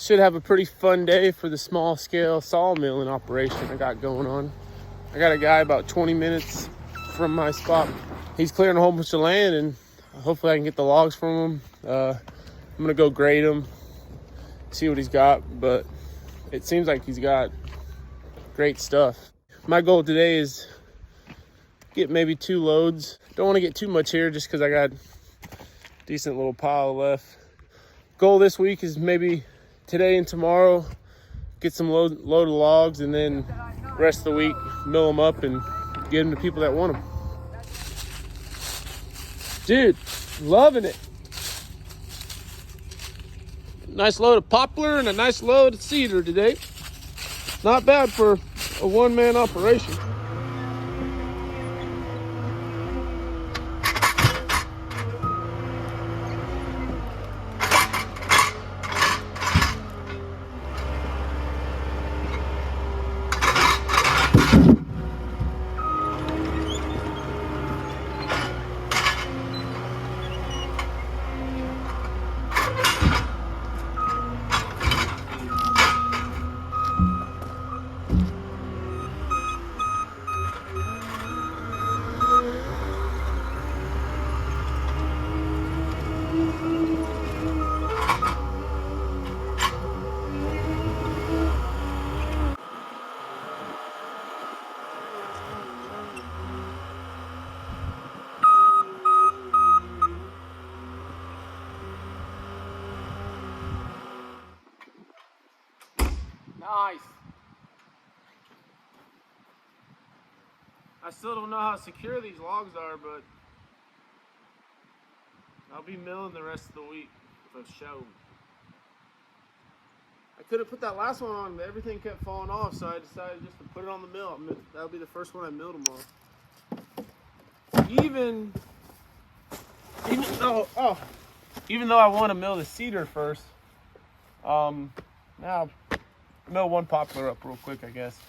Should have a pretty fun day for the small scale sawmilling operation I got going on. I got a guy about 20 minutes from my spot. He's clearing a whole bunch of land, and hopefully I can get the logs from him. I'm gonna go grade him, see what he's got, but it seems like he's got great stuff. My goal today is get maybe 2 loads. Don't want to get too much here just because I got a decent little pile left. Goal this week is maybe today and tomorrow get some load of logs, and then the rest of the week mill them up and get them to people that want them. Dude, loving it. Nice load of poplar and a nice load of cedar today. Not bad for a one-man operation. Nice. I still don't know how secure these logs are, but I'll be milling the rest of the week for show. I could have put that last one on, but everything kept falling off, so I decided just to put it on the mill. That'll be the first one I mill tomorrow. Even though I want to mill the cedar first, now mill one poplar up real quick, I guess.